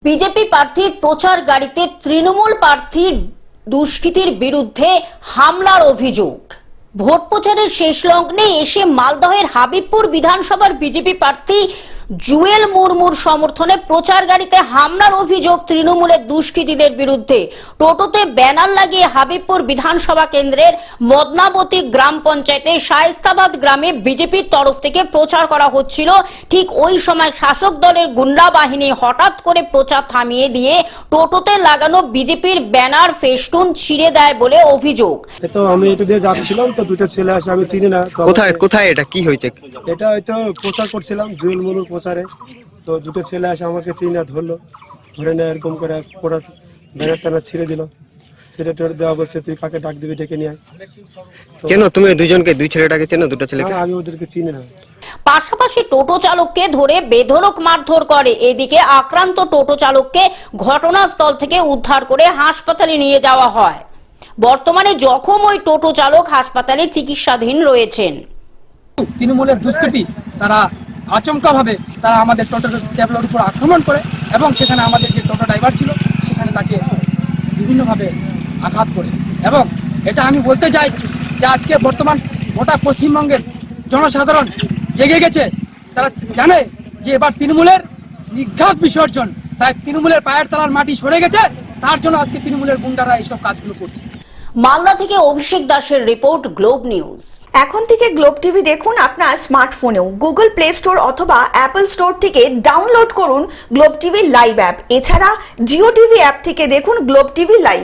BJP প্রার্থীর প্রচার গাড়িতে তৃণমূল প্রার্থীর দুষ্কৃতির বিরুদ্ধে হামলার অভিযোগ। ভোট প্রচারের শেষ লগ্নে এসে মালদহের হাবিবপুর বিধানসভার বিজেপি প্রার্থী জুয়েল মুর্মুর সমর্থনে প্রচার গাড়িতে হামলার অভিযোগ তৃণমূলের দুষ্কৃতীদের বিরুদ্ধে। টোটোতে ব্যানার লাগিয়ে হাবিবপুর বিধানসভা কেন্দ্রের মদনাবতী গ্রাম পঞ্চায়েতের শায়েস্তাবাদ গ্রামে বিজেপির তরফ থেকে প্রচার করা হচ্ছিল। ঠিক ওই সময় শাসক দলের গুন্ডা বাহিনী হঠাৎ করে প্রচার থামিয়ে দিয়ে টোটোতে লাগানো বিজেপির ব্যানার ফেস্টুন ছিঁড়ে দেয় বলে অভিযোগ। তো আমি এটা দিয়ে যাচ্ছিলাম, তো দুটো ছেলে আসে, আমি চিনি না। কোথায় এটা কি হয়েছে? এটা হয়তো প্রচার করছিলাম, জুয়েল মুরুর প্রচারে। তো দুটো ছেলে আসে, আমাকে চিনি না, ধরলো, ধরে না এরকম করে পুরো ব্যানার টানা ছিঁড়ে দিল। ছিঁড়ে টেরে দেওয়া বলছে, তুই কাকে ডাক দিবি ডেকে নিয়ে আয়। কেন তুমি দুই ছেলেটাকে চেনো? দুটো ছেলেকে আমি ওদেরকে চিনি না। পাশাপাশি টোটো চালককে ধরে বেধড়ক মারধর করে। এদিকে আক্রান্ত টোটো চালককে ঘটনাস্থল থেকে উদ্ধার করে হাসপাতালে নিয়ে যাওয়া হয়। বর্তমানে জখম ওই টোটো চালক হাসপাতালে চিকিৎসাধীন রয়েছেন। তৃণমূলের দুষ্কৃতী তারা আচমকা ভাবে তারা আমাদের টোটো ট্রাভেলার উপর আক্রমণ করে এবং সেখানে আমাদের যে টোটো ড্রাইভার ছিল সেখানে তাকে বিভিন্নভাবে আঘাত করে। এবং এটা আমি বলতে চাই যে আজকে বর্তমান গোটা পশ্চিমবঙ্গের জনসাধারণ জেগে গেছে। তারা জানে যে এবার তৃণমূলের নিঘাত বিসর্জন, তাই তৃণমূলের পায়ের তলার মাটি সরে গেছে, তার জন্য আজকে তৃণমূলের গুন্ডারা এইসব কাজগুলো করছে। মালদা থেকে অভিষেক দাসের রিপোর্ট, গ্লোব নিউজ। এখন থেকে গ্লোব টিভি দেখুন আপনার স্মার্টফোনেও। গুগল প্লে স্টোর অথবা অ্যাপল স্টোর থেকে ডাউনলোড করুন গ্লোব টিভি লাইভ অ্যাপ। এছাড়া জিও টিভি অ্যাপ থেকে দেখুন গ্লোব টিভি লাইভ।